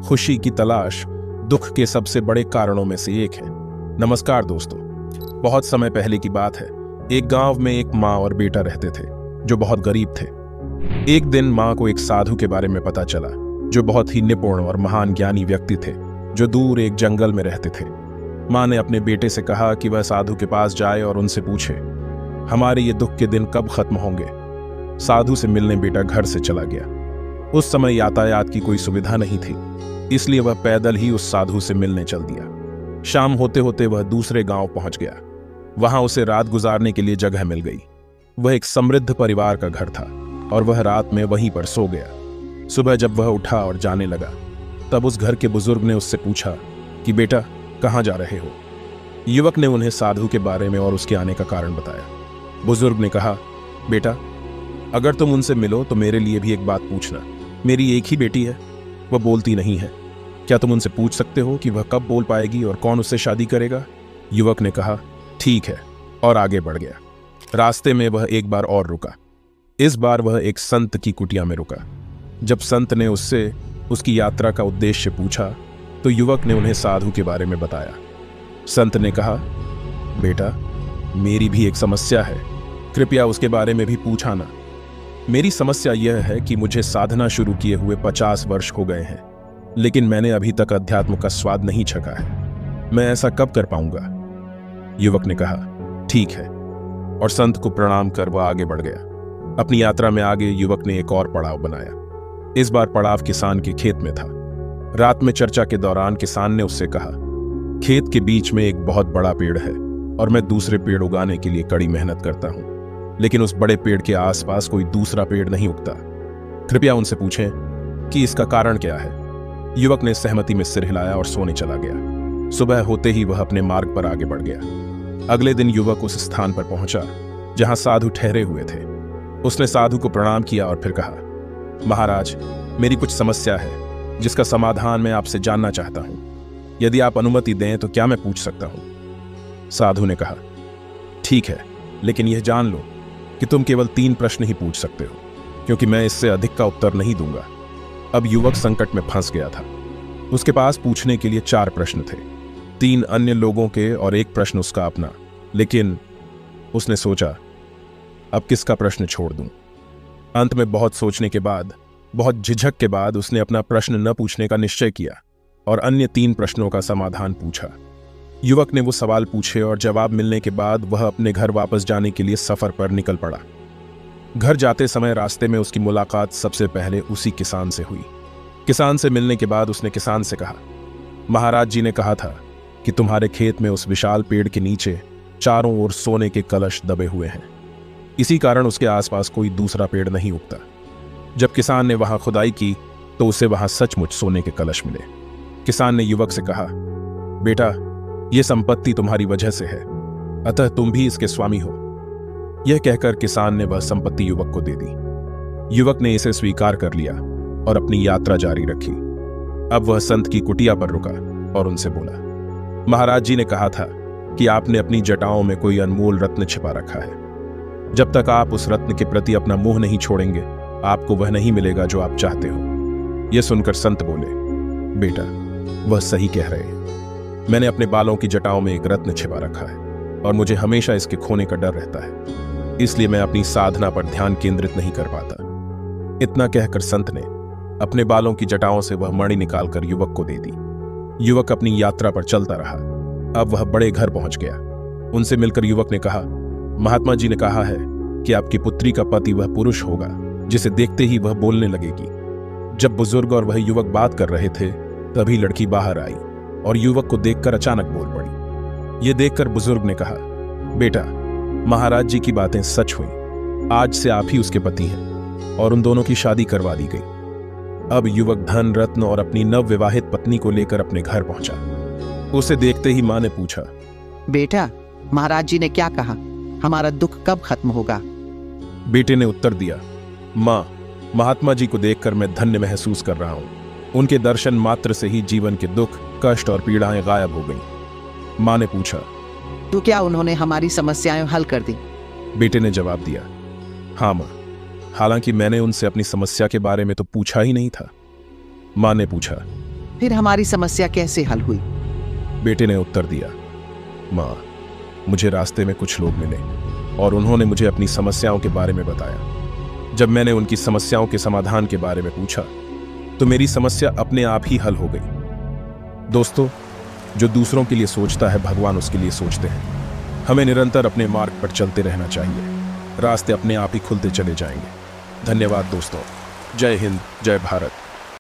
खुशी की तलाश दुख के सबसे बड़े कारणों में से एक है। नमस्कार दोस्तों, बहुत समय पहले की बात है। एक गांव में एक माँ और बेटा रहते थे जो बहुत गरीब थे। एक दिन माँ को एक साधु के बारे में पता चला जो बहुत ही निपुण और महान ज्ञानी व्यक्ति थे जो दूर एक जंगल में रहते थे। माँ ने अपने बेटे से कहा कि वह साधु के पास जाए और उनसे पूछे, हमारे ये दुख के दिन कब खत्म होंगे। साधु से मिलने बेटा घर से चला गया। उस समय यातायात की कोई सुविधा नहीं थी, इसलिए वह पैदल ही उस साधु से मिलने चल दिया। शाम होते होते वह दूसरे गांव पहुंच गया। वहां उसे रात गुजारने के लिए जगह मिल गई। वह एक समृद्ध परिवार का घर था और वह रात में वहीं पर सो गया। सुबह जब वह उठा और जाने लगा, तब उस घर के बुजुर्ग ने उससे पूछा कि बेटा कहाँ जा रहे हो। युवक ने उन्हें साधु के बारे में और उसके आने का कारण बताया। बुजुर्ग ने कहा, बेटा अगर तुम उनसे मिलो तो मेरे लिए भी एक बात पूछना। मेरी एक ही बेटी है, वह बोलती नहीं है। क्या तुम उनसे पूछ सकते हो कि वह कब बोल पाएगी और कौन उससे शादी करेगा। युवक ने कहा, ठीक है, और आगे बढ़ गया। रास्ते में वह एक बार और रुका। इस बार वह एक संत की कुटिया में रुका। जब संत ने उससे उसकी यात्रा का उद्देश्य पूछा तो युवक ने उन्हें साधु के बारे में बताया। संत ने कहा, बेटा मेरी भी एक समस्या है, कृपया उसके बारे में भी पूछा ना। मेरी समस्या यह है कि मुझे साधना शुरू किए हुए 50 वर्ष हो गए हैं, लेकिन मैंने अभी तक अध्यात्म का स्वाद नहीं चखा है। मैं ऐसा कब कर पाऊंगा। युवक ने कहा, ठीक है, और संत को प्रणाम कर वह आगे बढ़ गया। अपनी यात्रा में आगे युवक ने एक और पड़ाव बनाया। इस बार पड़ाव किसान के खेत में था। रात में चर्चा के दौरान किसान ने उससे कहा, खेत के बीच में एक बहुत बड़ा पेड़ है और मैं दूसरे पेड़ उगाने के लिए कड़ी मेहनत करता हूं, लेकिन उस बड़े पेड़ के आसपास कोई दूसरा पेड़ नहीं उगता। कृपया उनसे पूछें कि इसका कारण क्या है। युवक ने सहमति में सिर हिलाया और सोने चला गया। सुबह होते ही वह अपने मार्ग पर आगे बढ़ गया। अगले दिन युवक उस स्थान पर पहुंचा जहां साधु ठहरे हुए थे। उसने साधु को प्रणाम किया और फिर कहा, महाराज मेरी कुछ समस्या है जिसका समाधान मैं आपसे जानना चाहता हूं। यदि आप अनुमति दें तो क्या मैं पूछ सकता हूं। साधु ने कहा, ठीक है, लेकिन यह जान लो कि तुम केवल 3 प्रश्न ही पूछ सकते हो, क्योंकि मैं इससे अधिक का उत्तर नहीं दूंगा। अब युवक संकट में फंस गया था। उसके पास पूछने के लिए 4 प्रश्न थे, 3 अन्य लोगों के और 1 प्रश्न उसका अपना। लेकिन उसने सोचा, अब किसका प्रश्न छोड़ दूं। अंत में बहुत सोचने के बाद, बहुत झिझक के बाद उसने अपना प्रश्न न पूछने का निश्चय किया और अन्य 3 प्रश्नों का समाधान पूछा। युवक ने वो सवाल पूछे और जवाब मिलने के बाद वह अपने घर वापस जाने के लिए सफर पर निकल पड़ा। घर जाते समय रास्ते में उसकी मुलाकात सबसे पहले उसी किसान से हुई। किसान से मिलने के बाद उसने किसान से कहा, महाराज जी ने कहा था कि तुम्हारे खेत में उस विशाल पेड़ के नीचे चारों ओर सोने के कलश दबे हुए हैं। इसी कारण उसके आसपास कोई दूसरा पेड़ नहीं उगता। जब किसान ने वहां खुदाई की तो उसे वहां सचमुच सोने के कलश मिले। किसान ने युवक से कहा, बेटा यह संपत्ति तुम्हारी वजह से है, अतः तुम भी इसके स्वामी हो। यह कहकर किसान ने वह संपत्ति युवक को दे दी। युवक ने इसे स्वीकार कर लिया और अपनी यात्रा जारी रखी। अब वह संत की कुटिया पर रुका और उनसे बोला, महाराज जी ने कहा था कि आपने अपनी जटाओं में कोई अनमोल रत्न छिपा रखा है। जब तक आप उस रत्न के प्रति अपना मुंह नहीं छोड़ेंगे, आपको वह नहीं मिलेगा जो आप चाहते हो। यह सुनकर संत बोले, बेटा वह सही कह रहे हैं। मैंने अपने बालों की जटाओं में एक रत्न छिपा रखा है और मुझे हमेशा इसके खोने का डर रहता है, इसलिए मैं अपनी साधना पर ध्यान केंद्रित नहीं कर पाता। इतना कहकर संत ने अपने बालों की जटाओं से वह मणि निकालकर युवक को दे दी। युवक अपनी यात्रा पर चलता रहा। अब वह बड़े घर पहुंच गया। उनसे मिलकर युवक ने कहा, महात्मा जी ने कहा है कि आपकी पुत्री का पति वह पुरुष होगा जिसे देखते ही वह बोलने लगेगी। जब बुजुर्ग और वह युवक बात कर रहे थे तभी लड़की बाहर आई और युवक को देखकर अचानक बोल पड़ी। यह देखकर बुजुर्ग ने कहा, बेटा महाराज जी की बातें सच हुई। आज से आप ही उसके पति हैं और उन दोनों की शादी करवा दी गई। अब युवक धन रत्न और अपनी नवविवाहित पत्नी को लेकर अपने घर पहुंचा। उसे देखते ही मां ने पूछा, बेटा महाराज जी ने क्या कहा, हमारा दुख कब खत्म होगा। बेटे ने उत्तर दिया, मां महात्मा जी को देखकर मैं धन्य महसूस कर रहा हूं। उनके दर्शन मात्र से ही जीवन के दुख कष्ट और पीड़ाएं गायब हो गईं। मां ने पूछा, तो क्या उन्होंने हमारी समस्याएं हल कर दी। बेटे ने जवाब दिया, हाँ मां, हालांकि मैंने उनसे अपनी समस्या के बारे में तो पूछा ही नहीं था। मां ने पूछा, फिर हमारी समस्या कैसे हल हुई? बेटे ने उत्तर दिया, माँ, मुझे रास्ते में कुछ लोग मिले और उन्होंने मुझे अपनी समस्याओं के बारे में बताया। जब मैंने उनकी समस्याओं के समाधान के बारे में पूछा तो मेरी समस्या अपने आप ही हल हो गई। दोस्तों, जो दूसरों के लिए सोचता है, भगवान उसके लिए सोचते हैं। हमें निरंतर अपने मार्ग पर चलते रहना चाहिए। रास्ते अपने आप ही खुलते चले जाएंगे। धन्यवाद दोस्तों। जय हिंद, जय भारत।